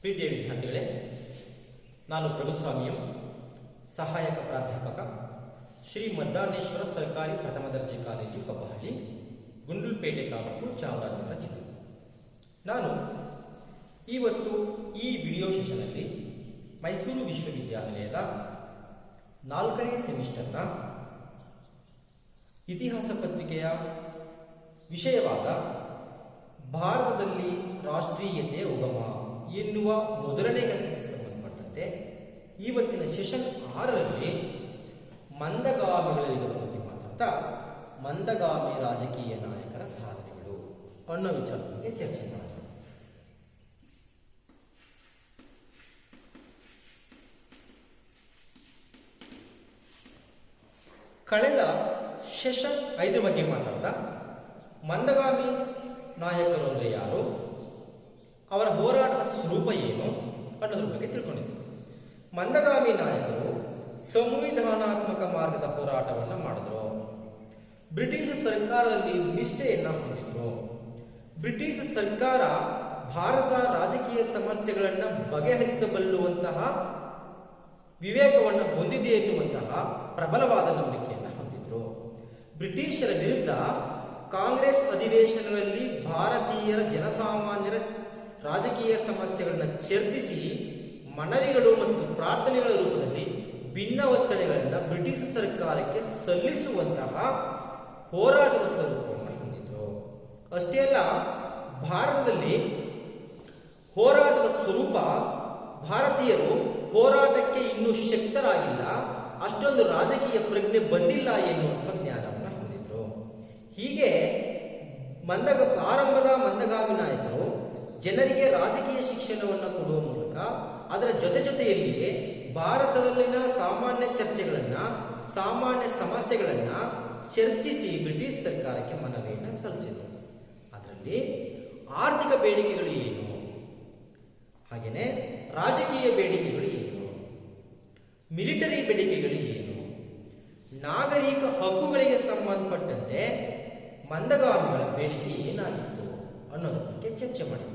ಪ್ರೀತಿಯ ವಿದ್ಯಾರ್ಥಿಗಳೇ, ನಾನು ಪ್ರಭುಸ್ವಾಮಿಯು, ಸಹಾಯಕ ಪ್ರಾಧ್ಯಾಪಕ, ಶ್ರೀ ಮದ್ದಾನೇಶ್ವರ ಸರ್ಕಾರಿ ಪ್ರಥಮ ದರ್ಜೆ ಕಾಲೇಜು ಕಬ್ಬಹಳ್ಳಿ, ಗುಂಡ್ಲುಪೇಟೆ ತಾಲೂಕು, ಚಾಮರಾಜನಗರ ಜಿಲ್ಲೆ. ನಾನು ಇವತ್ತು ಈ ವಿಡಿಯೋ ಸೆಷನ್ನಲ್ಲಿ ಮೈಸೂರು ವಿಶ್ವವಿದ್ಯಾನಿಲಯದ 4ನೇ ಸೆಮಿಸ್ಟರ್ನ ಇತಿಹಾಸ ಪತ್ರಿಕೆಯ ವಿಷಯವಾದ ಭಾರತದಲ್ಲಿ ರಾಷ್ಟ್ರೀಯತೆ ಉಗಮ ಎನ್ನುವ ಮೊದಲನೇ ಘಟನೆಗೆ ಸಂಬಂಧಪಟ್ಟಂತೆ ಇವತ್ತಿನ ಸೆಷನ್ 6ರಲ್ಲಿ ಮಂದಗಾಮಿಗಳ ಯುಗದ ಬಗ್ಗೆ ಮಾತಾಡ್ತಾ ಮಂದಗಾಮಿ ರಾಜಕೀಯ ನಾಯಕರ ಸಾಧನೆಗಳು ಅನ್ನೋ ವಿಚಾರದ ಬಗ್ಗೆ ಚರ್ಚೆ ಮಾಡೋಣ. ಕಳೆದ ಸೆಷನ್ 5 ಬಗ್ಗೆ ಮಾತಾಡ್ತಾ ಮಂದಗಾಮಿ ನಾಯಕರು ಅಂದರೆ ಯಾರು, ಅವರ ಹೋರಾಟದ ಸ್ವರೂಪ ಏನು ಅನ್ನೋದ್ರ ಬಗ್ಗೆ ತಿಳ್ಕೊಂಡಿದ್ದರು. ಮಂದಗಾಮಿ ನಾಯಕರು ಸಂವಿಧಾನಾತ್ಮಕ ಮಾರ್ಗದ ಹೋರಾಟವನ್ನು ಮಾಡಿದ್ರು. ಬ್ರಿಟಿಷ್ ಸರ್ಕಾರದಲ್ಲಿ ನಿಷ್ಠೆಯನ್ನ ಹೊಂದಿದ್ರು. ಬ್ರಿಟಿಷ್ ಸರ್ಕಾರ ಭಾರತ ರಾಜಕೀಯ ಸಮಸ್ಯೆಗಳನ್ನು ಬಗೆಹರಿಸಬಲ್ಲುವಂತಹ ವಿವೇಕವನ್ನು ಹೊಂದಿದೆ ಎನ್ನುವಂತಹ ಪ್ರಬಲವಾದ ನಂಬಿಕೆಯನ್ನು ಹೊಂದಿದ್ರು. ಬ್ರಿಟಿಷರ ವಿರುದ್ಧ ಕಾಂಗ್ರೆಸ್ ಅಧಿವೇಶನದಲ್ಲಿ ಭಾರತೀಯರ ಜನಸಾಮಾನ್ಯರ ರಾಜಕೀಯ ಸಮಸ್ಯೆಗಳನ್ನು ಚರ್ಚಿಸಿ ಮನವಿಗಳು ಮತ್ತು ಪ್ರಾರ್ಥನೆಗಳ ರೂಪದಲ್ಲಿ ಭಿನ್ನ ಒತ್ತಡಗಳನ್ನು ಬ್ರಿಟಿಷ್ ಸರ್ಕಾರಕ್ಕೆ ಸಲ್ಲಿಸುವಂತಹ ಹೋರಾಟದ ಸ್ವರೂಪವನ್ನು ಹೊಂದಿದ್ರು. ಅಷ್ಟೇ ಅಲ್ಲ, ಭಾರತದಲ್ಲಿ ಹೋರಾಟದ ಸ್ವರೂಪ ಭಾರತೀಯರು ಹೋರಾಟಕ್ಕೆ ಇನ್ನೂ ಶಕ್ತರಾಗಿಲ್ಲ, ಅಷ್ಟೊಂದು ರಾಜಕೀಯ ಪ್ರಜ್ಞೆ ಬಂದಿಲ್ಲ ಎನ್ನುವಂತಹ ಜ್ಞಾನವನ್ನು ಹೊಂದಿದ್ರು. ಹೀಗೆ ಆರಂಭದ ಮಂದಗಾಮಿ ನಾಯಕರು ಜನರಿಗೆ ರಾಜಕೀಯ ಶಿಕ್ಷಣವನ್ನು ಕೊಡುವ ಮೂಲಕ ಅದರ ಜೊತೆಯಲ್ಲಿಯೇ ಭಾರತದಲ್ಲಿನ ಸಾಮಾನ್ಯ ಚರ್ಚೆಗಳನ್ನ, ಸಾಮಾನ್ಯ ಸಮಸ್ಯೆಗಳನ್ನ ಚರ್ಚಿಸಿ ಬ್ರಿಟಿಷ್ ಸರ್ಕಾರಕ್ಕೆ ಮನವಿಯನ್ನು ಸಲ್ಲಿಸಿದರು. ಅದರಲ್ಲಿ ಆರ್ಥಿಕ ಬೇಡಿಕೆಗಳು ಏನು, ಹಾಗೆಯೇ ರಾಜಕೀಯ ಬೇಡಿಕೆಗಳು ಏನು, ಮಿಲಿಟರಿ ಬೇಡಿಕೆಗಳು ಏನು, ನಾಗರಿಕ ಹಕ್ಕುಗಳಿಗೆ ಸಂಬಂಧಪಟ್ಟಂತೆ ಮಂದಗಾಮಿಗಳ ಬೇಡಿಕೆ ಏನಾಗಿತ್ತು ಅನ್ನೋದ್ರ ಬಗ್ಗೆ ಚರ್ಚೆ ಮಾಡಿದ್ವಿ.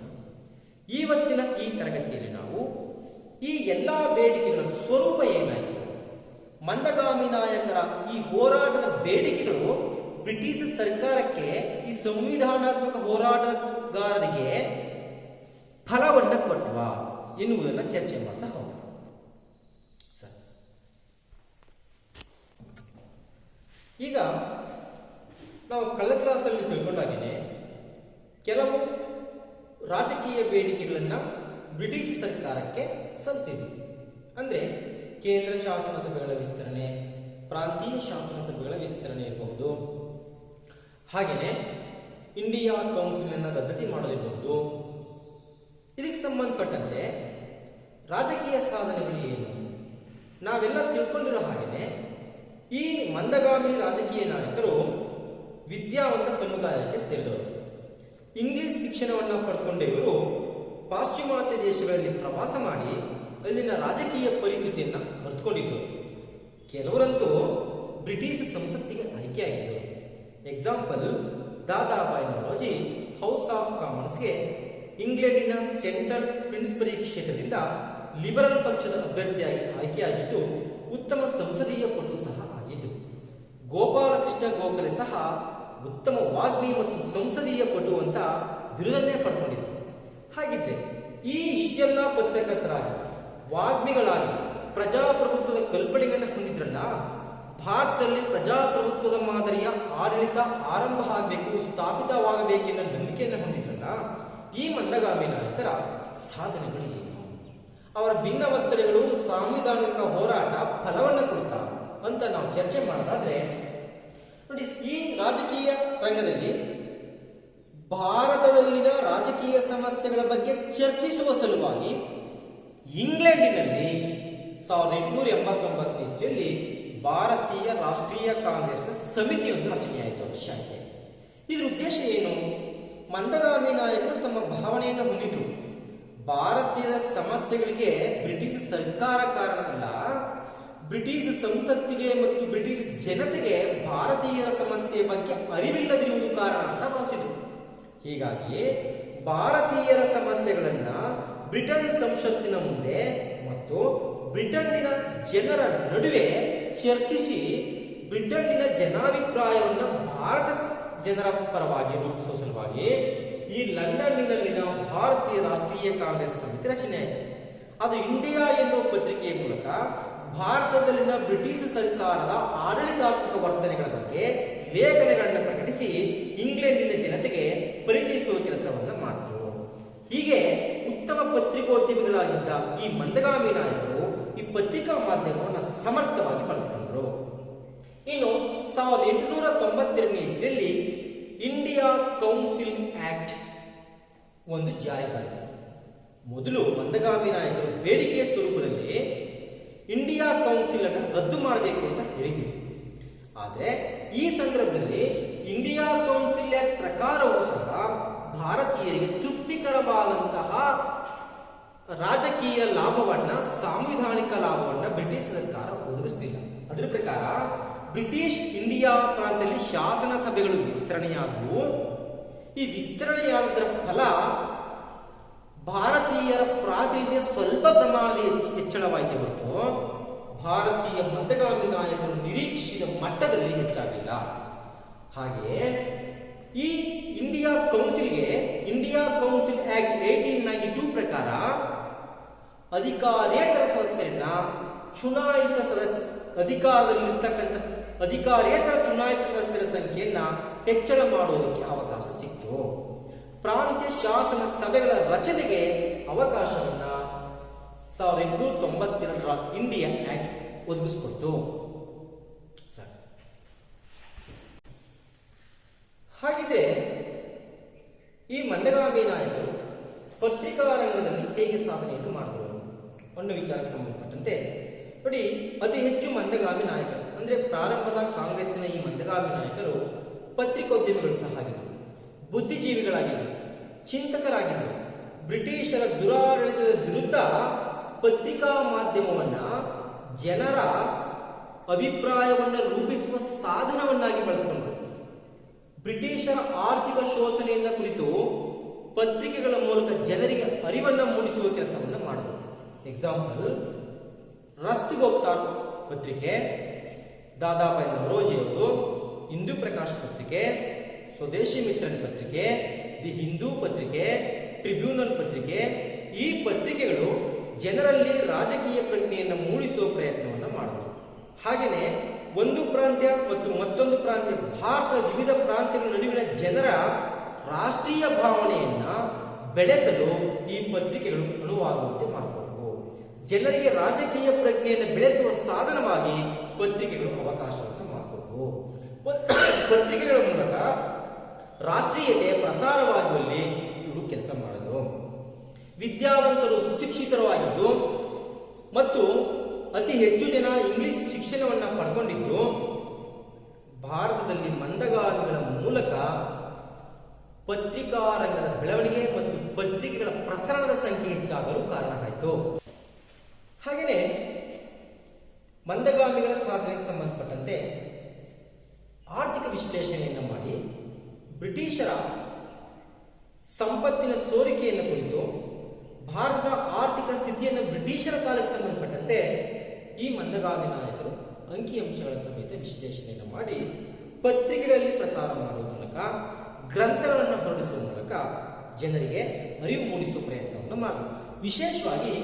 ಇವತ್ತಿನ ಈ ತರಗತಿಯಲ್ಲಿ ನಾವು ಈ ಎಲ್ಲಾ ಬೇಡಿಕೆಗಳ ಸ್ವರೂಪ ಏನಾಯಿತು, ಮಂದಗಾಮಿ ನಾಯಕರ ಈ ಹೋರಾಟದ ಬೇಡಿಕೆಗಳು ಬ್ರಿಟಿಷ್ ಸರ್ಕಾರಕ್ಕೆ, ಈ ಸಂವಿಧಾನಾತ್ಮಕ ಹೋರಾಟಗಾರರಿಗೆ ಫಲವನ್ನ ಕೊಟ್ಟವಾ ಎನ್ನುವುದನ್ನು ಚರ್ಚೆ ಮಾಡ್ತಾ ಹೋಗೋಣ. ಈಗ ನಾವು ಕಳೆದ ಕ್ಲಾಸಲ್ಲಿ ತಿಳ್ಕೊಂಡಾಗೇನೆ ಕೆಲವು ರಾಜಕೀಯ ಬೇಡಿಕೆಗಳನ್ನು ಬ್ರಿಟಿಷ್ ಸರ್ಕಾರಕ್ಕೆ ಸಲ್ಲಿಸಿದ್ವಿ. ಅಂದರೆ ಕೇಂದ್ರ ಶಾಸನ ಸಭೆಗಳ ವಿಸ್ತರಣೆ, ಪ್ರಾಂತೀಯ ಶಾಸನ ಸಭೆಗಳ ವಿಸ್ತರಣೆ ಇರಬಹುದು, ಹಾಗೆಯೇ ಇಂಡಿಯಾ ಕೌನ್ಸಿಲ್ ಅನ್ನು ರದ್ದತಿ ಮಾಡೋದಿರಬಹುದು. ಇದಕ್ಕೆ ಸಂಬಂಧಪಟ್ಟಂತೆ ರಾಜಕೀಯ ಸಾಧನೆಗಳು ಏನು ನಾವೆಲ್ಲ ತಿಳ್ಕೊಂಡಿರೋ ಹಾಗೆಯೇ ಈ ಮಂದಗಾಮಿ ರಾಜಕೀಯ ನಾಯಕರು ವಿದ್ಯಾವಂತ ಸಮುದಾಯಕ್ಕೆ ಸೇರಿದವರು. ಇಂಗ್ಲಿಷ್ ಶಿಕ್ಷಣವನ್ನು ಪಡ್ಕೊಂಡ ಇವರು ಪಾಶ್ಚಿಮಾತ್ಯ ದೇಶಗಳಲ್ಲಿ ಪ್ರವಾಸ ಮಾಡಿ ಅಲ್ಲಿನ ರಾಜಕೀಯ ಪರಿಸ್ಥಿತಿಯನ್ನು ಅರ್ಥಕೊಂಡಿದ್ದರು. ಕೆಲವರಂತೂ ಬ್ರಿಟಿಷ್ ಸಂಸತ್ತಿಗೆ ಆಯ್ಕೆಯಾಗಿದ್ದರು. Example, Dadabhai Naoroji house of ಕಾಮನ್ಸ್ಗೆ ಇಂಗ್ಲೆಂಡಿನ ಸೆಂಟ್ರಲ್ ಪ್ರಿನ್ಸ್ಬರಿ ಕ್ಷೇತ್ರದಿಂದ ಲಿಬರಲ್ ಪಕ್ಷದ ಅಭ್ಯರ್ಥಿಯಾಗಿ ಆಯ್ಕೆಯಾಗಿದ್ದು ಉತ್ತಮ ಸಂಸದೀಯ ಪಟು ಸಹ ಆಗಿದ್ದು. ಗೋಪಾಲಕೃಷ್ಣ ಗೋಖಲೆ ಸಹ ಉತ್ತಮ ವಾಗ್ಮಿ ಮತ್ತು ಸಂಸದೀಯ ಪಟು ಅಂತ ಬಿರುದನ್ನೇ ಪಡ್ಕೊಂಡಿದ್ರು. ಹಾಗಿದ್ರೆ ಈ ಇಷ್ಟೆಲ್ಲ ಪತ್ರಕರ್ತರಾಗಿ, ವಾಗ್ಮಿಗಳಾಗಿ ಪ್ರಜಾಪ್ರಭುತ್ವದ ಕಲ್ಪನೆಗಳನ್ನು ಹೊಂದಿದ್ರಲ್ಲ, ಭಾರತದಲ್ಲಿ ಪ್ರಜಾಪ್ರಭುತ್ವದ ಮಾದರಿಯ ಆಡಳಿತ ಆರಂಭ ಆಗಬೇಕು, ಸ್ಥಾಪಿತವಾಗಬೇಕೆನ್ನೋ ನಂಬಿಕೆಯನ್ನು ಹೊಂದಿದ್ರಲ್ಲ, ಈ ಮಂದಗಾಮಿ ನಾಯಕರ ಸಾಧನೆಗಳು ಏನು, ಅವರ ಭಿನ್ನ ಒತ್ತಡಗಳು ಸಾಂವಿಧಾನಿಕ ಹೋರಾಟ ಫಲವನ್ನು ಕೊಡ್ತಾ ಅಂತ ನಾವು ಚರ್ಚೆ ಮಾಡೋದಾದ್ರೆ ನೋಡಿ, ಈ ರಾಜಕೀಯ ರಂಗದಲ್ಲಿ ಭಾರತದಲ್ಲಿನ ರಾಜಕೀಯ ಸಮಸ್ಯೆಗಳ ಬಗ್ಗೆ ಚರ್ಚಿಸುವ ಸಲುವಾಗಿ ಇಂಗ್ಲೆಂಡಿನಲ್ಲಿ 1889 ಇಸ್ವಿಯಲ್ಲಿ ಭಾರತೀಯ ರಾಷ್ಟ್ರೀಯ ಕಾಂಗ್ರೆಸ್ನ ಸಮಿತಿಯೊಂದು ರಚನೆಯಾಯಿತು, ಶಾಖೆ. ಇದರ ಉದ್ದೇಶ ಏನು? ಮಂದಗಾಮಿ ನಾಯಕರು ತಮ್ಮ ಭಾವನೆಯನ್ನು ಹೊಂದಿದ್ರು. ಭಾರತೀಯ ಸಮಸ್ಯೆಗಳಿಗೆ ಬ್ರಿಟಿಷ್ ಸರ್ಕಾರ ಕಾರಣ ಅಲ್ಲ, ಬ್ರಿಟಿಷ್ ಸಂಸತ್ತಿಗೆ ಮತ್ತು ಬ್ರಿಟಿಷ್ ಜನತೆಗೆ ಭಾರತೀಯರ ಸಮಸ್ಯೆಯ ಬಗ್ಗೆ ಅರಿವಿಲ್ಲದಿರುವುದು ಕಾರಣ ಅಂತ ಭಾವಿಸಿದರು. ಹೀಗಾಗಿ ಭಾರತೀಯರ ಸಮಸ್ಯೆಗಳನ್ನ ಬ್ರಿಟನ್ ಸಂಸತ್ತಿನ ಮುಂದೆ ಮತ್ತು ಬ್ರಿಟನ್ನಿನ ಜನರ ನಡುವೆ ಚರ್ಚಿಸಿ ಬ್ರಿಟನ್ನಿನ ಜನಾಭಿಪ್ರಾಯವನ್ನು ಭಾರತ ಜನರ ಪರವಾಗಿ ರೂಪಿಸುವ ಸಲುವಾಗಿ ಈ ಲಂಡನ್ನಿನಲ್ಲಿನ ಭಾರತೀಯ ರಾಷ್ಟ್ರೀಯ ಕಾಂಗ್ರೆಸ್ ಸಮಿತಿ ರಚನೆ ಆಯಿತು. ಅದು ಇಂಡಿಯಾ ಎನ್ನುವ ಪತ್ರಿಕೆಯ ಮೂಲಕ ಭಾರತದಲ್ಲಿನ ಬ್ರಿಟಿಷ್ ಸರ್ಕಾರದ ಆಡಳಿತಾತ್ಮಕ ವರ್ತನೆಗಳ ಬಗ್ಗೆ ಲೇಖನಗಳನ್ನು ಪ್ರಕಟಿಸಿ ಇಂಗ್ಲೆಂಡಿನ ಜನತೆಗೆ ಪರಿಚಯಿಸುವ ಕೆಲಸವನ್ನು ಮಾಡಿತು. ಹೀಗೆ ಉತ್ತಮ ಪತ್ರಿಕೋದ್ಯಮಿಗಳಾಗಿದ್ದ ಈ ಮಂದಗಾಮಿ ನಾಯಕರು ಈ ಪತ್ರಿಕಾ ಮಾಧ್ಯಮವನ್ನು ಸಮರ್ಥವಾಗಿ ಬಳಸಿಕೊಂಡರು. ಇನ್ನು 1892ನೇ ಇಸ್ವಿಯಲ್ಲಿ ಇಂಡಿಯಾ ಕೌನ್ಸಿಲ್ ಆಕ್ಟ್ ಒಂದು ಜಾರಿಗಾಯಿತು. ಮೊದಲು ಮಂದಗಾಮಿ ನಾಯಕರು ಬೇಡಿಕೆಯ ಸ್ವರೂಪದಲ್ಲಿ ಇಂಡಿಯಾ ಕೌನ್ಸಿಲ್ ಅನ್ನು ರದ್ದು ಮಾಡಬೇಕು ಅಂತ ಹೇಳಿದರು. ಆದರೆ ಈ ಸಂದರ್ಭದಲ್ಲಿ ಇಂಡಿಯಾ ಕೌನ್ಸಿಲ್ ಆಕ್ಟ್ ಪ್ರಕಾರವೂ ಸಹ ಭಾರತೀಯರಿಗೆ ತೃಪ್ತಿಕರವಾದಂತಹ ರಾಜಕೀಯ ಲಾಭವನ್ನ, ಸಾಂವಿಧಾನಿಕ ಲಾಭವನ್ನ ಬ್ರಿಟಿಷ್ ಸರ್ಕಾರ ಒದಗಿಸಲಿಲ್ಲ. ಅದರ ಪ್ರಕಾರ ಬ್ರಿಟಿಷ್ ಇಂಡಿಯಾ ಪ್ರಾಂತ್ಯದಲ್ಲಿ ಶಾಸನ ಸಭೆಗಳು ವಿಸ್ತರಣೆಯಾದವು. ಈ ವಿಸ್ತರಣೆಯಾದದರ ಫಲ ಭಾರತೀಯರ ಪ್ರಾತಿನಿಧ್ಯ ಸ್ವಲ್ಪ ಪ್ರಮಾಣದ ಹೆಚ್ಚಳವಾಯಿತು ಹೊರತು ಭಾರತೀಯ ಮಂದಗಾಮಿ ನಾಯಕರು ನಿರೀಕ್ಷಿಸಿದ ಮಟ್ಟದಲ್ಲಿ ಹೆಚ್ಚಾಗಲಿಲ್ಲ. ಹಾಗೆಯೇ ಈ ಇಂಡಿಯಾ ಕೌನ್ಸಿಲ್ ಆಕ್ಟ್ 1892 ಪ್ರಕಾರ ಅಧಿಕಾರೇತರ ಸದಸ್ಯರನ್ನ ಚುನಾಯಿತ ಅಧಿಕಾರದಲ್ಲಿರ್ತಕ್ಕಂಥ ಅಧಿಕಾರೇತರ ಚುನಾಯಿತ ಸದಸ್ಯರ ಸಂಖ್ಯೆಯನ್ನ ಹೆಚ್ಚಳ ಮಾಡುವುದಕ್ಕೆ ಅವಕಾಶ ಸಿಕ್ತು. ಪ್ರಾಂತ್ಯ ಶಾಸನ ಸಭೆಗಳ ರಚನೆಗೆ ಅವಕಾಶವನ್ನ 1892ರ ಇಂಡಿಯಾ ಆಕ್ಟ್ ಒದಗಿಸಿಕೊಡ್ತು. ಹಾಗಿದ್ರೆ ಈ ಮಂದಗಾಮಿ ನಾಯಕರು ಪತ್ರಿಕಾ ರಂಗದಲ್ಲಿ ಹೇಗೆ ಸಾಧನೆಯನ್ನು ಮಾಡಿದರು ಅನ್ನೋ ವಿಚಾರಕ್ಕೆ ಸಂಬಂಧಪಟ್ಟಂತೆ ನೋಡಿ, ಅತಿ ಹೆಚ್ಚು ಮಂದಗಾಮಿ ನಾಯಕರು ಅಂದ್ರೆ ಪ್ರಾರಂಭದ ಕಾಂಗ್ರೆಸ್ಸಿನ ಈ ಮಂದಗಾಮಿ ನಾಯಕರು ಪತ್ರಿಕೋದ್ಯಮಿಗಳು ಸಹ ಆಗಿದ್ದರು, ಬುದ್ಧಿಜೀವಿಗಳಾಗಿದ್ದರು, ಚಿಂತಕರಾಗಿದ್ದರು. ಬ್ರಿಟಿಷರ ದುರಾಡಳಿತದ ವಿರುದ್ಧ ಪತ್ರಿಕಾ ಮಾಧ್ಯಮವನ್ನ ಜನರ ಅಭಿಪ್ರಾಯವನ್ನು ರೂಪಿಸುವ ಸಾಧನವನ್ನಾಗಿ ಬಳಸಿಕೊಂಡರು. ಬ್ರಿಟಿಷರ ಆರ್ಥಿಕ ಶೋಷಣೆಯನ್ನ ಕುರಿತು ಪತ್ರಿಕೆಗಳ ಮೂಲಕ ಜನರಿಗೆ ಅರಿವನ್ನು ಮೂಡಿಸುವ ಕೆಲಸವನ್ನು ಮಾಡಿದರು. ಎಕ್ಸಾಂಪಲ್, ರಸ್ತಿಗೋಪ್ತಾರ್ ಪತ್ರಿಕೆ, ದಾದಾಬಾಯಿ ನವರೋಜಿಯವರು, ಹಿಂದೂ ಪ್ರಕಾಶ್ ಪತ್ರಿಕೆ, ಸ್ವದೇಶಿ ಮಿತ್ರನ್ ಪತ್ರಿಕೆ, ದಿ ಹಿಂದೂ ಪತ್ರಿಕೆ, ಟ್ರಿಬ್ಯೂನಲ್ ಪತ್ರಿಕೆ, ಈ ಪತ್ರಿಕೆಗಳು ಜನರಲ್ಲಿ ರಾಜಕೀಯ ಪ್ರಜ್ಞೆಯನ್ನು ಮೂಡಿಸುವ ಪ್ರಯತ್ನವನ್ನು ಮಾಡಿದರು. ಹಾಗೆಯೇ ಒಂದು ಪ್ರಾಂತ್ಯ ಮತ್ತು ಮತ್ತೊಂದು ಪ್ರಾಂತ್ಯ, ಭಾರತದ ವಿವಿಧ ಪ್ರಾಂತ್ಯಗಳ ನಡುವಿನ ಜನರ ರಾಷ್ಟ್ರೀಯ ಭಾವನೆಯನ್ನ ಬೆಳೆಸಲು ಈ ಪತ್ರಿಕೆಗಳು ಅನುವಾಗುವಂತೆ ಮಾಡಿಕೊಟ್ಟವು. ಜನರಿಗೆ ರಾಜಕೀಯ ಪ್ರಜ್ಞೆಯನ್ನು ಬೆಳೆಸುವ ಸಾಧನವಾಗಿ ಪತ್ರಿಕೆಗಳು ಅವಕಾಶವನ್ನು ಮಾಡಿಕೊಟ್ಟವು. ಪತ್ರಿಕೆಗಳ ಮೂಲಕ ರಾಷ್ಟ್ರೀಯತೆ ಪ್ರಸಾರವಾಗುವಲ್ಲಿ ಇವರು ಕೆಲಸ ಮಾಡಿದರು. ವಿದ್ಯಾವಂತರು ಸುಶಿಕ್ಷಿತರಾಗಿದ್ದು ಮತ್ತು ಅತಿ ಹೆಚ್ಚು ಜನ ಇಂಗ್ಲಿಷ್ ಶಿಕ್ಷಣವನ್ನು ಪಡ್ಕೊಂಡಿದ್ದು ಭಾರತದಲ್ಲಿ ಮಂದಗಾಮಿಗಳ ಮೂಲಕ ಪತ್ರಿಕಾ ರಂಗದ ಬೆಳವಣಿಗೆ ಮತ್ತು ಪತ್ರಿಕೆಗಳ ಪ್ರಸರಣದ ಸಂಖ್ಯೆ ಹೆಚ್ಚಾಗಲು ಕಾರಣವಾಯಿತು. ಹಾಗೆಯೇ ಮಂದಗಾಮಿಗಳ ಸಾಧನೆಗೆ ಸಂಬಂಧಪಟ್ಟಂತೆ ಆರ್ಥಿಕ ವಿಶ್ಲೇಷಣೆಯನ್ನು ಮಾಡಿ ಬ್ರಿಟಿಷರ ಸಂಪತ್ತಿನ ಸೋರಿಕೆಯನ್ನು ಕುರಿತು ಭಾರತದ ಆರ್ಥಿಕ ಸ್ಥಿತಿಯನ್ನು ಬ್ರಿಟಿಷರ ಕಾಲಕ್ಕೆ ಸಂಬಂಧಪಟ್ಟಂತೆ ಈ ಮಂದಗಾಮಿ ನಾಯಕರು ಅಂಕಿಅಂಶಗಳ ಸಮೇತ ವಿಶ್ಲೇಷಣೆಯನ್ನು ಮಾಡಿ ಪತ್ರಿಕೆಗಳಲ್ಲಿ ಪ್ರಸಾರ ಮಾಡುವ ಮೂಲಕ, ಗ್ರಂಥಗಳನ್ನು ಹೊರಡಿಸುವ ಮೂಲಕ ಜನರಿಗೆ ಅರಿವು ಮೂಡಿಸುವ ಪ್ರಯತ್ನವನ್ನು ಮಾಡಿದರು. ವಿಶೇಷವಾಗಿ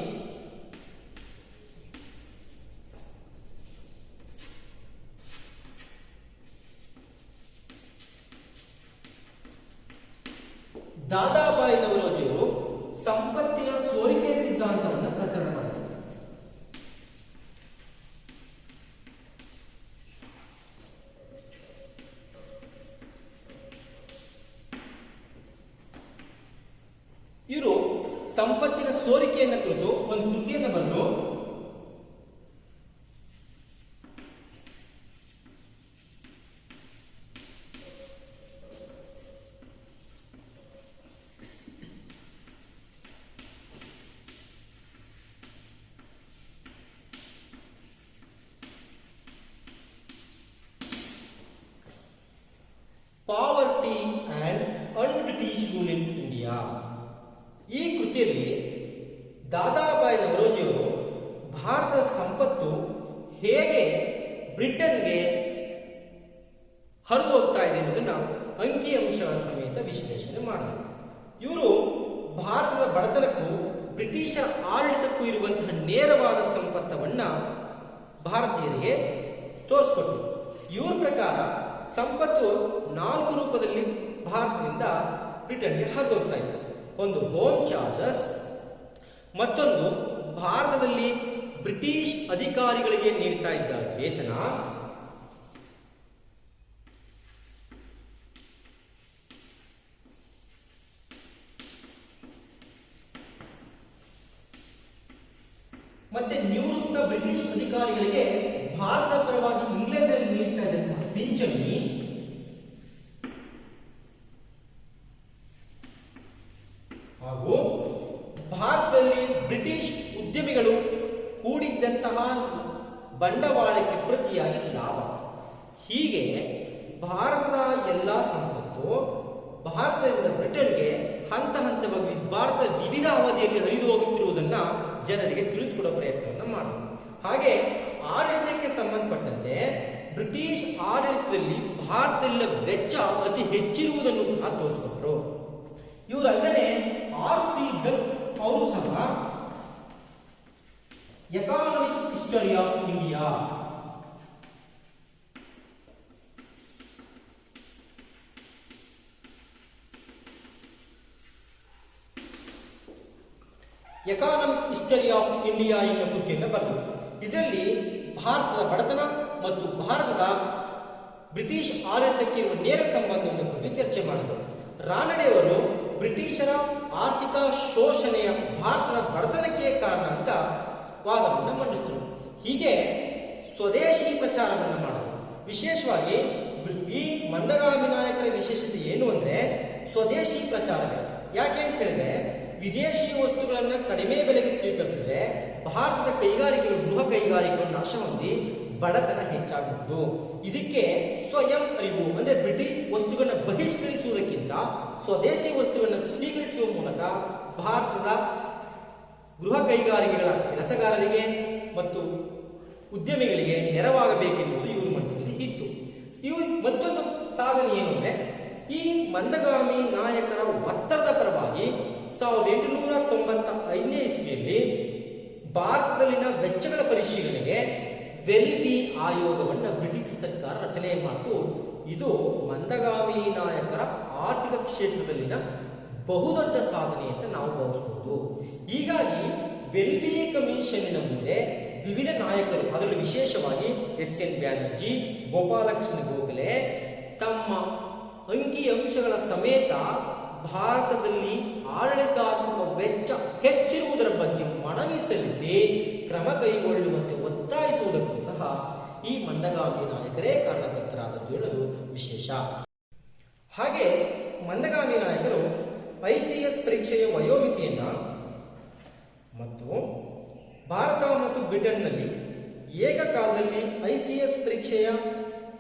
ದಾದಾಬಾಯಿ ನವರೋಜಿಯವರು ಸಂಪತ್ತಿನ ಸೋರಿಕೆ ಸಿದ್ಧಾಂತವನ್ನು ಪ್ರಚಾರ ಮಾಡಿದರು. ಇವರು ಸಂಪತ್ತಿನ ಸೋರಿಕೆಯನ್ನು ಕುರಿತು ಒಂದು ಕೃತಿಯನ್ನು ಬರೆದು poverty and un-British rule in India. ಈ ಕೃತಿಯಲ್ಲಿ ದಾದಾಬಾಯಿ ನವರೋಜಿಯವರು ಭಾರತದ ಸಂಪತ್ತು ಹೇಗೆ ಬ್ರಿಟನ್ಗೆ ಹರಿದು ಹೋಗ್ತಾ ಇದೆ ಅನ್ನೋದನ್ನ ಅಂಕಿಅಂಶಗಳ ಸಮೇತ ವಿಶ್ಲೇಷಣೆ ಮಾಡಿದರು. ಇವರು ಭಾರತದ ಬಡತನಕ್ಕೂ ಬ್ರಿಟಿಷರ ಆಡಳಿತಕ್ಕೂ ಇರುವಂತಹ ನೇರವಾದ ಸಂಪರ್ಕವನ್ನ ಭಾರತೀಯರಿಗೆ ತೋರಿಸ್ಕೊಟ್ರು. ಇವರ ಪ್ರಕಾರ ಸಂಪತ್ತು 4 ರೂಪದಲ್ಲಿ ಭಾರತದಿಂದ ಬ್ರಿಟನ್ಗೆ ಹರಿದೋಗ್ತಾ ಇತ್ತು. ಒಂದು ಹೋಮ್ ಚಾರ್ಜಸ್, ಮತ್ತೊಂದು ಭಾರತದಲ್ಲಿ ಬ್ರಿಟಿಷ್ ಅಧಿಕಾರಿಗಳಿಗೆ ನೀಡ್ತಾ ಇದ್ದ ವೇತನ, ಮತ್ತೆ ನಿವೃತ್ತ ಬ್ರಿಟಿಷ್ ಅಧಿಕಾರಿಗಳಿಗೆ ಭಾರತ ಪರವಾಗಿ ಇಂಗ್ಲೆಂಡ್ನಲ್ಲಿ ನೀಡ್ತಾ ಇದ್ದಂತಹ ಪಿಂಚಣಿ, ಹಾಗೂ ಭಾರತದಲ್ಲಿ ಬ್ರಿಟಿಷ್ ಉದ್ಯಮಿಗಳು ಹೂಡಿದ್ದಂತಹ ಬಂಡವಾಳಕ್ಕೆ ಪ್ರತಿಯಾಗಿ ಲಾಭ. ಹೀಗೆ ಭಾರತದ ಎಲ್ಲ ಸಂಪತ್ತು ಭಾರತದಿಂದ ಬ್ರಿಟನ್ಗೆ ಹಂತ ಹಂತವಾಗಿ ಭಾರತದ ವಿವಿಧ ಅವಧಿಯಲ್ಲಿ ಹರಿದು ಹೋಗುತ್ತಿರುವುದನ್ನ ಜನರಿಗೆ ತಿಳಿಸಿಕೊಡೋ ಪ್ರಯತ್ನವನ್ನು ಮಾಡಿದರು. ಹಾಗೆ ಆಡಳಿತಕ್ಕೆ ಸಂಬಂಧಪಟ್ಟಂತೆ ಬ್ರಿಟಿಷ್ ಆಡಳಿತದಲ್ಲಿ ಭಾರತದಲ್ಲಿನ ವೆಚ್ಚ ಅತಿ ಹೆಚ್ಚಿರುವುದನ್ನು ಸಹ ತೋರಿಸಿಕೊಟ್ರು. ಇವರಲ್ಲದೆ R.C. ದತ್ ಅವರು ಸಹ economic history of India, economic history of India ಎನ್ನುವ ಕೃತಿಯನ್ನು ಬರೆದರು. ಇದರಲ್ಲಿ ಭಾರತದ ಬಡತನ ಮತ್ತು ಭಾರತದ ಬ್ರಿಟಿಷ್ ಆಡಳಿತಕ್ಕೆ ಇರುವ ನೇರ ಸಂಬಂಧವನ್ನು ಕುರಿತು ಚರ್ಚೆ ಮಾಡಿದರು. ರಾನಡೆಯವರು ಬ್ರಿಟಿಷರ ಆರ್ಥಿಕ ಶೋಷಣೆಯ ಭಾರತದ ಬಡತನಕ್ಕೆ ಕಾರಣ ಅಂತ ವಾದವನ್ನು ಮಂಡಿಸಿದರು. ಹೀಗೆ ಸ್ವದೇಶಿ ಪ್ರಚಾರವನ್ನು ಮಾಡಿದರು. ವಿಶೇಷವಾಗಿ ಈ ಮಂದಗಾಮಿ ನಾಯಕರ ವಿಶೇಷತೆ ಏನು ಅಂದ್ರೆ ಸ್ವದೇಶಿ ಪ್ರಚಾರವೇ. ಯಾಕೆ ಅಂತ ಹೇಳಿದ್ರೆ ವಿದೇಶಿ ವಸ್ತುಗಳನ್ನು ಕಡಿಮೆ ಬೆಲೆಗೆ ಸ್ವೀಕರಿಸಿದ್ರೆ ಭಾರತದ ಕೈಗಾರಿಕೆಗಳು, ಗೃಹ ಕೈಗಾರಿಕೆಗಳು ನಾಶ ಹೊಂದಿ ಬಡತನ ಹೆಚ್ಚಾಗುವುದು. ಇದಕ್ಕೆ ಸ್ವಯಂ ಅರಿವು ಅಂದ್ರೆ ಬ್ರಿಟಿಷ್ ವಸ್ತುಗಳನ್ನು ಬಹಿಷ್ಕರಿಸುವುದಕ್ಕಿಂತ ಸ್ವದೇಶಿ ವಸ್ತುಗಳನ್ನು ಸ್ವೀಕರಿಸುವ ಮೂಲಕ ಭಾರತದ ಗೃಹ ಕೈಗಾರಿಕೆಗಳ ಕೆಲಸಗಾರರಿಗೆ ಮತ್ತು ಉದ್ಯಮಿಗಳಿಗೆ ನೆರವಾಗಬೇಕೆನ್ನುವುದು ಇವರು ಮನಸ್ಸಿನಲ್ಲಿ ಇತ್ತು. ಮತ್ತೊಂದು ಸಾಧನೆ ಏನು ಅಂದ್ರೆ ಈ ಮಂದಗಾಮಿ ನಾಯಕರ ಒತ್ತಡದ ಪರವಾಗಿ 1895ನೇ ಇಸ್ವಿಯಲ್ಲಿ ಭಾರತದಲ್ಲಿನ ವೆಚ್ಚಗಳ ಪರಿಶೀಲನೆಗೆ ವೆಲ್ಬಿ ಆಯೋಗವನ್ನು ಬ್ರಿಟಿಷ್ ಸರ್ಕಾರ ರಚನೆ ಮಾಡಿತು. ಇದು ಮಂದಗಾಮಿ ನಾಯಕರ ಆರ್ಥಿಕ ಕ್ಷೇತ್ರದಲ್ಲಿನ ಬಹುದೊಡ್ಡ ಸಾಧನೆ ಅಂತ ನಾವು ಭಾವಿಸಬಹುದು. ಹೀಗಾಗಿ ವೆಲ್ಬಿ ಕಮಿಷನ್ನಿನ ಮುಂದೆ ವಿವಿಧ ನಾಯಕರು, ಅದರಲ್ಲಿ ವಿಶೇಷವಾಗಿ S.N. ಬ್ಯಾನರ್ಜಿ, ಗೋಪಾಲಕೃಷ್ಣ ಗೋಖಲೆ ತಮ್ಮ ಅಂಕಿಅಂಶಗಳ ಸಮೇತ ಭಾರತದಲ್ಲಿ ಆಡಳಿತಾತ್ಮಕ ವೆಚ್ಚ ಹೆಚ್ಚಿರುವುದರ ಬಗ್ಗೆ ಮನವಿ ಸಲ್ಲಿಸಿ ಕ್ರಮ ಕೈಗೊಳ್ಳುವಂತೆ ಒತ್ತಾಯಿಸುವುದಕ್ಕೂ ಸಹ ಈ ಮಂದಗಾಮಿ ನಾಯಕರೇ ಕಾರಣಕರ್ತರಾದದ್ದು ಹೇಳಲು ವಿಶೇಷ. ಹಾಗೆ ಮಂದಗಾಮಿ ನಾಯಕರು ICS ಪರೀಕ್ಷೆಯ ವಯೋಮಿತಿಯನ್ನ ಮತ್ತು ಭಾರತ ಮತ್ತು ಬ್ರಿಟನ್ನಲ್ಲಿ ಏಕಕಾಲದಲ್ಲಿ ICS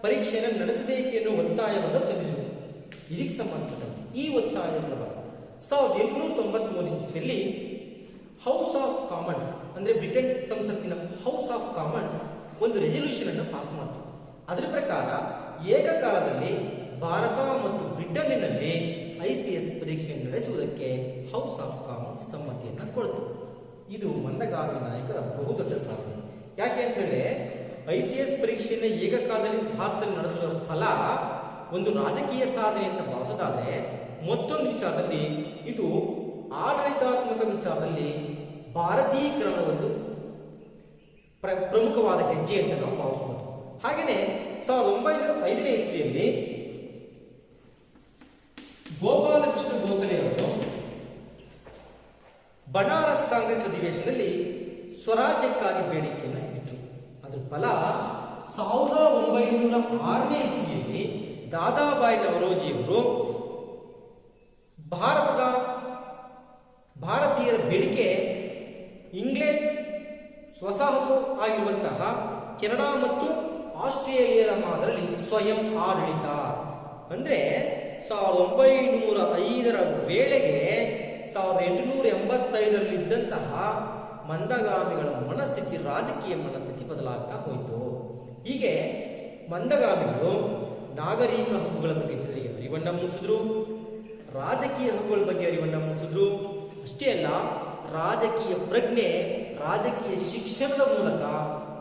ಪರೀಕ್ಷೆಯನ್ನು ನಡೆಸಬೇಕೆನ್ನುವ ಒತ್ತಾಯವನ್ನು ತಂದಿದರು. ಇದಕ್ಕೆ ಸಂಬಂಧಪಟ್ಟಂತೆ ಈ ಒತ್ತಾಯದ ಪ್ರಭಾವ 1893 ಇಸ್ವಿಯಲ್ಲಿ ಹೌಸ್ ಆಫ್ ಕಾಮನ್ಸ್ ಅಂದ್ರೆ ಬ್ರಿಟನ್ ಸಂಸತ್ತಿನ ಹೌಸ್ ಆಫ್ ಕಾಮನ್ಸ್ ಒಂದು ರೆಸಲ್ಯೂಷನ್ ಅನ್ನು ಪಾಸ್ ಮಾಡಿತು. ಅದರ ಪ್ರಕಾರ ಏಕಕಾಲದಲ್ಲಿ ಭಾರತ ಮತ್ತು ಬ್ರಿಟನ್ನಿನಲ್ಲಿ ICS ಪರೀಕ್ಷೆಯನ್ನು ನಡೆಸುವುದಕ್ಕೆ ಹೌಸ್ ಆಫ್ ಕಾಮನ್ಸ್ ಸಮ್ಮತಿಯನ್ನು ಕೊಡಿತು. ಇದು ಮಂದಗಾಮಿ ನಾಯಕರ ಬಹುದೊಡ್ಡ ಸಾಧನೆ. ಯಾಕೆ ಅಂತ ಹೇಳಿದ್ರೆ ICS ಪರೀಕ್ಷೆಯನ್ನು ಏಕಕಾಲದಲ್ಲಿ ಭಾರತದಲ್ಲಿ ನಡೆಸುವ ಫಲ ಒಂದು ರಾಜಕೀಯ ಸಾಧನೆ ಅಂತ ಭಾವಿಸೋದಾದ್ರೆ, ಮತ್ತೊಂದು ವಿಚಾರದಲ್ಲಿ ಇದು ಆಡಳಿತಾತ್ಮಕ ವಿಚಾರದಲ್ಲಿ ಭಾರತೀಕರಣದ ಒಂದು ಪ್ರಮುಖವಾದ ಹೆಜ್ಜೆ ಅಂತ ನಾವು ಭಾವಿಸಬಹುದು. ಹಾಗೆಯೇ 1905ನೇ ಇಸ್ವಿಯಲ್ಲಿ ಗೋಪಾಲಕೃಷ್ಣ ಗೋಖಲೆ ಅವರು ಬನಾರಸ್ ಕಾಂಗ್ರೆಸ್ ಅಧಿವೇಶನದಲ್ಲಿ ಸ್ವರಾಜ್ಯಕ್ಕಾಗಿ ಬೇಡಿಕೆಯನ್ನು ಇಟ್ಟರು. ಅದರ ಫಲ 1906ನೇ ಇಸ್ವಿಯಲ್ಲಿ ದಾದಾಬಾಯಿ ನವರೋಜಿಯವರು ಭಾರತೀಯರ ಬೇಡಿಕೆ ಇಂಗ್ಲೆಂಡ್ ಸ್ವಸಾಹತು ಆಗಿರುವಂತಹ ಕೆನಡಾ ಮತ್ತು ಆಸ್ಟ್ರೇಲಿಯಾದ ಮಾದರಿಯಲ್ಲಿ ಸ್ವಯಂ ಆಡಳಿತ ಅಂದ್ರೆ 1905ರ ವೇಳೆಗೆ 1885ರಲ್ಲಿದ್ದಂತಹ ಮೂಲತಃ ಮಂದಗಾಮಿಗಳ ಮನಸ್ಥಿತಿ, ರಾಜಕೀಯ ಮನಸ್ಥಿತಿ ಬದಲಾಗ್ತಾ ಹೋಯಿತು. ಹೀಗೆ ಮಂದಗಾಮಿಗಳು ನಾಗರಿಕ ಹಕ್ಕುಗಳ ಬಗ್ಗೆ ಜನರಿಗೆ ಅರಿವನ್ನ ಮೂಡಿಸಿದ್ರು, ರಾಜಕೀಯ ಹಕ್ಕುಗಳ ಬಗ್ಗೆ ಅರಿವನ್ನ ಮೂಡಿಸಿದ್ರು. ಅಷ್ಟೇ ಅಲ್ಲ, ರಾಜಕೀಯ ಪ್ರಜ್ಞೆ, ರಾಜಕೀಯ ಶಿಕ್ಷಣದ ಮೂಲಕ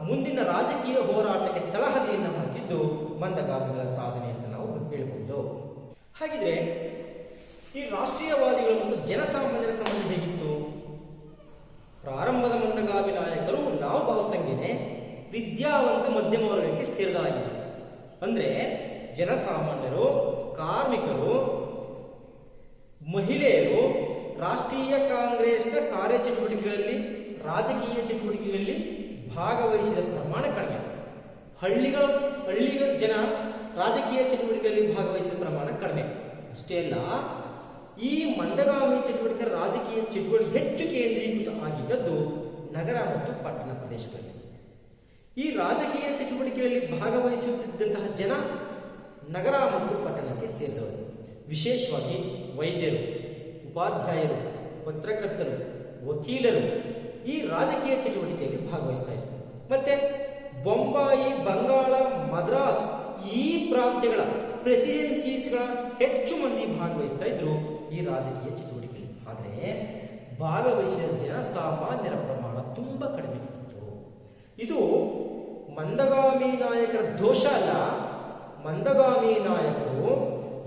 ಮುಂದಿನ ರಾಜಕೀಯ ಹೋರಾಟಕ್ಕೆ ತಳಹದಿಯನ್ನು ಹಾಕಿದ್ದು ಮಂದಗಾಮಿಗಳ ಸಾಧನೆ ಅಂತ ನಾವು ಹೇಳ್ಬಹುದು. ಹಾಗಿದ್ರೆ ಈ ರಾಷ್ಟ್ರೀಯವಾದಿಗಳು ಮತ್ತು ಜನಸಾಮಾನ್ಯರ ಸಂಬಂಧ ಹೇಗಿತ್ತು? ಪ್ರಾರಂಭದ ಮಂದಗಾಮಿ ನಾಯಕರು ನಾವು ಭಾವಿಸ್ತಂಗೆನೆ ವಿದ್ಯಾವಂತ ಮಧ್ಯಮ ವರ್ಗಕ್ಕೆ ಸೇರಿದರಾಗಿದ್ದರು. ಅಂದ್ರೆ ಜನಸಾಮಾನ್ಯರು, ಕಾರ್ಮಿಕರು, ಮಹಿಳೆಯರು ರಾಷ್ಟ್ರೀಯ ಕಾಂಗ್ರೆಸ್ನ ಕಾರ್ಯಚಟುವಟಿಕೆಗಳಲ್ಲಿ, ರಾಜಕೀಯ ಚಟುವಟಿಕೆಗಳಲ್ಲಿ ಭಾಗವಹಿಸಿದ ಪ್ರಮಾಣ ಕಡಿಮೆ. ಹಳ್ಳಿಗಳ ಜನ ರಾಜಕೀಯ ಚಟುವಟಿಕೆಗಳಲ್ಲಿ ಭಾಗವಹಿಸಿದ ಪ್ರಮಾಣ ಕಡಿಮೆ. ಅಷ್ಟೇ ಅಲ್ಲ, ಈ ಮಂದಗಾಮಿ ಚಟುವಟಿಕೆ, ರಾಜಕೀಯ ಚಟುವಟಿಕೆ ಹೆಚ್ಚು ಕೇಂದ್ರೀಕೃತ ಆಗಿದ್ದದ್ದು ನಗರ ಮತ್ತು ಪಟ್ಟಣ ಪ್ರದೇಶಗಳಲ್ಲಿ. ಈ ರಾಜಕೀಯ ಚಟುವಟಿಕೆಯಲ್ಲಿ ಭಾಗವಹಿಸುತ್ತಿದ್ದಂತಹ ಜನ ನಗರ ಮತ್ತು ಪಟ್ಟಣಕ್ಕೆ ಸೇರಿದವರು. ವಿಶೇಷವಾಗಿ ವೈದ್ಯರು, ಉಪಾಧ್ಯಾಯರು, ಪತ್ರಕರ್ತರು, ವಕೀಲರು ಈ ರಾಜಕೀಯ ಚಟುವಟಿಕೆಯಲ್ಲಿ ಭಾಗವಹಿಸ್ತಾ ಇದ್ರು. ಮತ್ತೆ ಬೊಂಬಾಯಿ, ಬಂಗಾಳ, ಮದ್ರಾಸ್ ಈ ಪ್ರಾಂತ್ಯಗಳ ಪ್ರೆಸಿಡೆನ್ಸೀಸ್ಗಳ ಹೆಚ್ಚು ಮಂದಿ ಭಾಗವಹಿಸ್ತಾ ಇದ್ರು ಈ ರಾಜಕೀಯ ಚಟುವಟಿಕೆಯಲ್ಲಿ. ಆದರೆ ಭಾಗವಹಿಸಿದ ಜನಸಾಮಾನ್ಯರ ಪ್ರಮಾಣ ತುಂಬಾ ಕಡಿಮೆ ಇತ್ತು. ಇದು ಮಂದಗಾಮಿ ನಾಯಕರ ದೋಷ ಅಲ್ಲ. ಮಂದಗಾಮಿ ನಾಯಕರು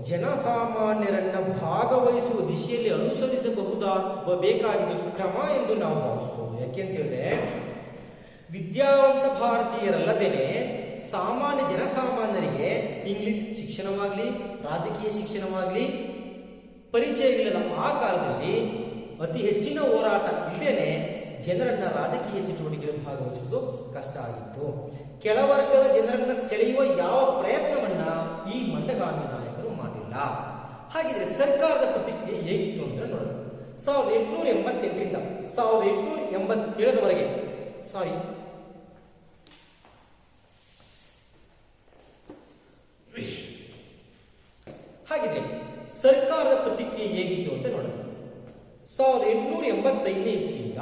ಜನಸಾಮಾನ್ಯರನ್ನ ಭಾಗವಹಿಸುವ ದಿಶೆಯಲ್ಲಿ ಬೇಕಾಗಿದ್ದ ಕ್ರಮ ಎಂದು ನಾವು ಭಾವಿಸಬಹುದು. ಯಾಕೆಂತ ಹೇಳಿದ್ರೆ, ವಿದ್ಯಾವಂತ ಭಾರತೀಯರಲ್ಲದೇನೆ ಸಾಮಾನ್ಯ ಜನಸಾಮಾನ್ಯರಿಗೆ ಇಂಗ್ಲಿಷ್ ಶಿಕ್ಷಣವಾಗಲಿ, ರಾಜಕೀಯ ಶಿಕ್ಷಣವಾಗಲಿ ಪರಿಚಯವಿಲ್ಲದ ಆ ಕಾಲದಲ್ಲಿ ಅತಿ ಹೆಚ್ಚಿನ ಹೋರಾಟ ಇಲ್ಲದೇನೆ ಜನರನ್ನ ರಾಜಕೀಯ ಚಟುವಟಿಕೆಯಲ್ಲಿ ಭಾಗವಹಿಸುವುದು ಕಷ್ಟ ಆಗಿತ್ತು. ಕೆಳವರ್ಗದ ಜನರನ್ನ ಸೆಳೆಯುವ ಯಾವ ಪ್ರಯತ್ನವನ್ನ ಈ ಮಂದಗಾಮಿ ನಾಯಕರು ಮಾಡಿಲ್ಲ. ಹಾಗಿದ್ರೆ ಸರ್ಕಾರದ ಪ್ರತಿಕ್ರಿಯೆ ಹೇಗಿತ್ತು ಅಂತ ನೋಡೋಣ. 1888ರಿಂದ 1887ರವರೆಗೆ ಹಾಗಿದ್ರೆ ಸರ್ಕಾರದ ಪ್ರತಿಕ್ರಿಯೆ ಹೇಗಿತ್ತು ಅಂತ ನೋಡೋಣ. 1885ನೇ ಇಸ್ವಿಯಿಂದ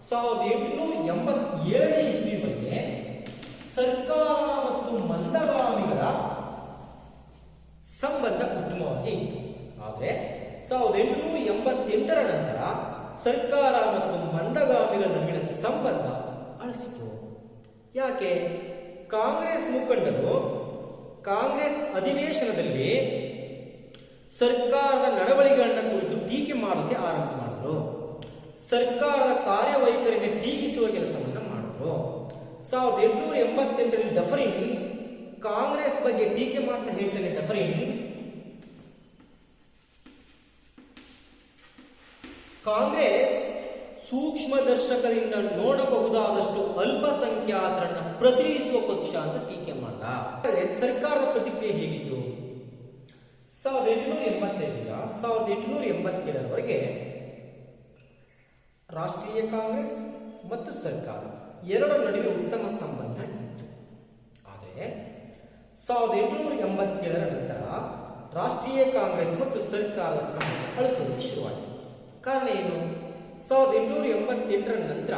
1887ನೇ ಇಸ್ವಿವರೆಗೆ ಸರ್ಕಾರ ಮತ್ತು ಮಂದಗಾಮಿಗಳ ಸಂಬಂಧ ಉತ್ತಮವಾಗಿ ಇತ್ತು. ಆದರೆ 1888ರ ನಂತರ ಸರ್ಕಾರ ಮತ್ತು ಮಂದಗಾಮಿಗಳ ನಡುವಿನ ಸಂಬಂಧ ಅಳಿಸಿತು. ಯಾಕೆ? ಕಾಂಗ್ರೆಸ್ ಮುಖಂಡರು ಕಾಂಗ್ರೆಸ್ ಅಧಿವೇಶನದಲ್ಲಿ ಸರ್ಕಾರದ ನಡವಳಿಕೆಗಳನ್ನ ಕುರಿತು ಟೀಕೆ ಮಾಡೋಕೆ ಆರಂಭ ಮಾಡಿದ್ರು. ಸರ್ಕಾರದ ಕಾರ್ಯವೈಖರಿಯನ್ನು ಟೀಕಿಸುವ ಕೆಲಸವನ್ನ ಮಾಡಿದ್ರು. 1888ರಲ್ಲಿ ಡಫರಿನ್ ಕಾಂಗ್ರೆಸ್ ಬಗ್ಗೆ ಟೀಕೆ ಮಾಡ್ತಾ ಹೇಳ್ತಾನೆ. ಡಫರಿನ್ ಕಾಂಗ್ರೆಸ್ ಸೂಕ್ಷ್ಮದರ್ಶಕದಿಂದ ನೋಡಬಹುದಾದಷ್ಟು ಅಲ್ಪಸಂಖ್ಯಾತರನ್ನ ಪ್ರತಿನಿಧಿಸುವ ಪಕ್ಷ ಅಂತ ಟೀಕೆ ಮಾಡ್ದ. ಆದರೆ ಸರ್ಕಾರದ ಪ್ರತಿಕ್ರಿಯೆ ಹೇಗಿತ್ತು? 1885ರಿಂದ 1887ರವರೆಗೆ ರಾಷ್ಟ್ರೀಯ ಕಾಂಗ್ರೆಸ್ ಮತ್ತು ಸರ್ಕಾರ ಎರಡರ ನಡುವೆ ಉತ್ತಮ ಸಂಬಂಧ ಇತ್ತು. ಆದರೆ 1887ರ ನಂತರ ರಾಷ್ಟ್ರೀಯ ಕಾಂಗ್ರೆಸ್ ಮತ್ತು ಸರ್ಕಾರದ ಸಂಬಂಧ ಅಳಿಸೋದಕ್ಕೆ ಶುರುವಾಯಿತು. ಕಾರಣ ಏನು? 1888ರ ನಂತರ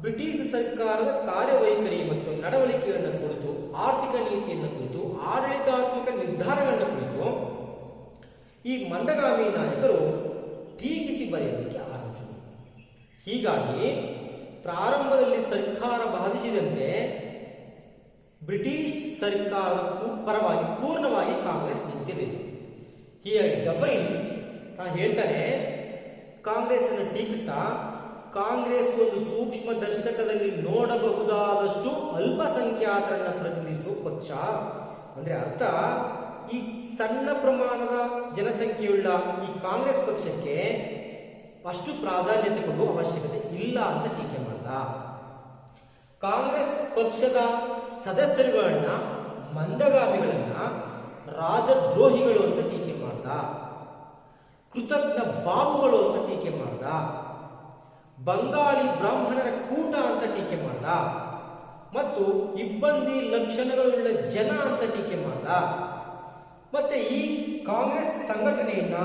ಬ್ರಿಟಿಷ್ ಸರ್ಕಾರದ ಕಾರ್ಯವೈಖರಿ ಮತ್ತು ನಡವಳಿಕೆಯನ್ನು ಕುರಿತು, ಆರ್ಥಿಕ ನೀತಿಯನ್ನು ಕುರಿತು, ಆಡಳಿತಾತ್ಮಕ ನಿರ್ಧಾರಗಳನ್ನು ಕುರಿತು ಈ ಮಂದಗಾಮಿ ನಾಯಕರು ಟೀಕಿಸಿ ಬರೆಯೋದಕ್ಕೆ ಆರಂಭಿಸಿದರು. ಹೀಗಾಗಿ ಪ್ರಾರಂಭದಲ್ಲಿ ಸರ್ಕಾರ ಬಾಧಿಸಿದಂತೆ ಬ್ರಿಟಿಷ್ ಸರ್ಕಾರದ ಪರವಾಗಿ ಪೂರ್ಣವಾಗಿ ಕಾಂಗ್ರೆಸ್ ನಿಂತಿರಲಿಲ್ಲ. ಹೀಗಾಗಿ ಡಫರಿನ್ ಹೇಳ್ತಾನೆ, ಕಾಂಗ್ರೆಸ್ ಅನ್ನು ಟೀಕಿಸ್ತಾ, ಕಾಂಗ್ರೆಸ್ ಒಂದು ಸೂಕ್ಷ್ಮ ದರ್ಶಕದಲ್ಲಿ ನೋಡಬಹುದಾದಷ್ಟು ಅಲ್ಪಸಂಖ್ಯಾತರನ್ನ ಪ್ರತಿನಿಧಿಸುವ ಪಕ್ಷ. ಅಂದ್ರೆ ಅರ್ಥ, ಈ ಸಣ್ಣ ಪ್ರಮಾಣದ ಜನಸಂಖ್ಯೆಯುಳ್ಳ ಈ ಕಾಂಗ್ರೆಸ್ ಪಕ್ಷಕ್ಕೆ ಅಷ್ಟು ಪ್ರಾಧಾನ್ಯತೆ ಕೊಡುವ ಅವಶ್ಯಕತೆ ಇಲ್ಲ ಅಂತ ಟೀಕೆ ಮಾಡ್ದ. ಕಾಂಗ್ರೆಸ್ ಪಕ್ಷದ ಸದಸ್ಯರುಗಳನ್ನ, ಮಂದಗಾಮಿಗಳನ್ನ ರಾಜದ್ರೋಹಿಗಳು ಅಂತ ಟೀಕೆ ಮಾಡ್ದ. ಕೃತಜ್ಞ ಬಾಬುಗಳು ಅಂತ ಟೀಕೆ ಮಾಡ್ದ. ಬಂಗಾಳಿ ಬ್ರಾಹ್ಮಣರ ಕೂಟ ಅಂತ ಟೀಕೆ ಮಾಡ್ದ. ಮತ್ತು ಇಬ್ಬಂದಿ ಲಕ್ಷಣಗಳುಳ್ಳ ಜನ ಅಂತ ಟೀಕೆ ಮಾಡ್ದ. ಮತ್ತೆ ಈ ಕಾಂಗ್ರೆಸ್ ಸಂಘಟನೆಯನ್ನ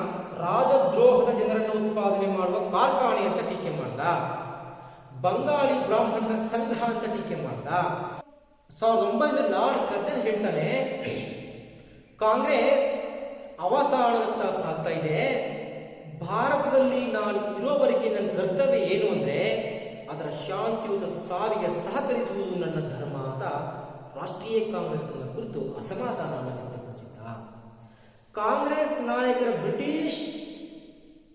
ರಾಜದ್ರೋಹದ ಜನರನ್ನು ಉತ್ಪಾದನೆ ಮಾಡುವ ಕಾರ್ಖಾನೆ ಅಂತ ಟೀಕೆ ಮಾಡ್ದ. ಬಂಗಾಳಿ ಬ್ರಾಹ್ಮಣರ ಸಂಘ ಅಂತ ಟೀಕೆ ಮಾಡ್ದ. 1900 ಲಾರ್ಡ್ ಕರ್ಜನ್ ಹೇಳ್ತಾನೆ, ಕಾಂಗ್ರೆಸ್ ಅವಸಾನದತ್ತ ಸಾಗ್ತಾ ಇದೆ. ಭಾರತದಲ್ಲಿ ನಾನು ಇರೋವರೆಗೆ ನನ್ನ ಕರ್ತವ್ಯ ಏನು ಅಂದ್ರೆ ಅದರ ಶಾಂತಿಯುತ ಸಾವಿಗೆ ಸಹಕರಿಸುವುದು ನನ್ನ ಧರ್ಮ ಅಂತ ರಾಷ್ಟ್ರೀಯ ಕಾಂಗ್ರೆಸ್ ಅನ್ನು ಕುರಿತು ಅಸಮಾಧಾನವನ್ನು ವ್ಯಕ್ತಪಡಿಸಿದ್ದ. ಕಾಂಗ್ರೆಸ್ ನಾಯಕರ ಬ್ರಿಟಿಷ್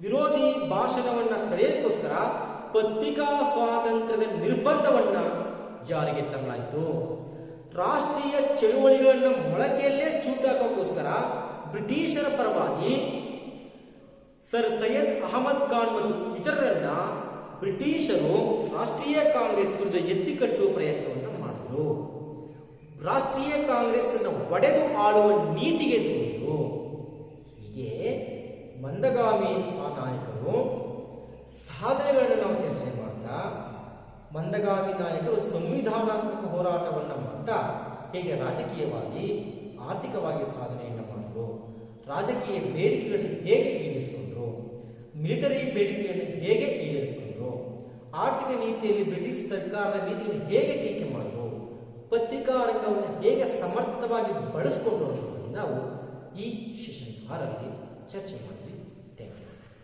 ವಿರೋಧಿ ಭಾಷಣವನ್ನ ತಡೆಯೋದಕ್ಕೋಸ್ಕರ ಪತ್ರಿಕಾ ಸ್ವಾತಂತ್ರ್ಯದ ನಿರ್ಬಂಧವನ್ನ ಜಾರಿಗೆ ತರಲಾಯಿತು. ರಾಷ್ಟ್ರೀಯ ಚಳುವಳಿಗಳನ್ನ ಮೊಳಕೆಯಲ್ಲೇ ಚೂಟಾಕೋಕ್ಕೋಸ್ಕರ ಬ್ರಿಟಿಷರ ಪರವಾಗಿ ಸರ್ ಸೈಯದ್ ಅಹಮದ್ ಖಾನ್ ಮತ್ತು ಇತರರನ್ನ ಬ್ರಿಟಿಷರು ರಾಷ್ಟ್ರೀಯ ಕಾಂಗ್ರೆಸ್ ವಿರುದ್ಧ ಎತ್ತಿಕಟ್ಟುವ ಪ್ರಯತ್ನವನ್ನು ಮಾಡಿದ್ರು. ರಾಷ್ಟ್ರೀಯ ಕಾಂಗ್ರೆಸ್ ಅನ್ನು ಒಡೆದು ಆಳುವ ನೀತಿಗೆ ದೂಡಿದ್ರು. ಹೀಗೆ ಮಂದಗಾಮಿ ಆ ನಾಯಕರು ಸಾಧನೆಗಳನ್ನು ನಾವು ಚರ್ಚೆ ಮಾಡ್ತಾ, ಮಂದಗಾಮಿ ನಾಯಕರು ಸಂವಿಧಾನಾತ್ಮಕ ಹೋರಾಟವನ್ನು ಮಾಡ್ತಾ ಹೇಗೆ ರಾಜಕೀಯವಾಗಿ ಆರ್ಥಿಕವಾಗಿ ಸಾಧನೆಯನ್ನು ಮಾಡಿದ್ರು, ರಾಜಕೀಯ ಬೇಡಿಕೆಗಳನ್ನು ಹೇಗೆ ಈಡೇರಿಸಿಕೊಂಡ್ರು, ಮಿಲಿಟರಿ ಬೇಡಿಕೆಯನ್ನು ಹೇಗೆ ಈಡೇರಿಸಿಕೊಂಡ್ರು, ಆರ್ಥಿಕ ನೀತಿಯಲ್ಲಿ ಬ್ರಿಟಿಷ್ ಸರ್ಕಾರದ ನೀತಿಯನ್ನು ಹೇಗೆ ಟೀಕೆ ಮಾಡಿದ್ರು, ಪತ್ರಿಕಾ ರಂಗವನ್ನು ಹೇಗೆ ಸಮರ್ಥವಾಗಿ ಬಳಸಿಕೊಂಡ್ರು ಅನ್ನೋದನ್ನು ನಾವು ಈ ಸೆಷನ್ 6ರಲ್ಲಿ ಚರ್ಚೆ ಮಾಡ್ತೀವಿ.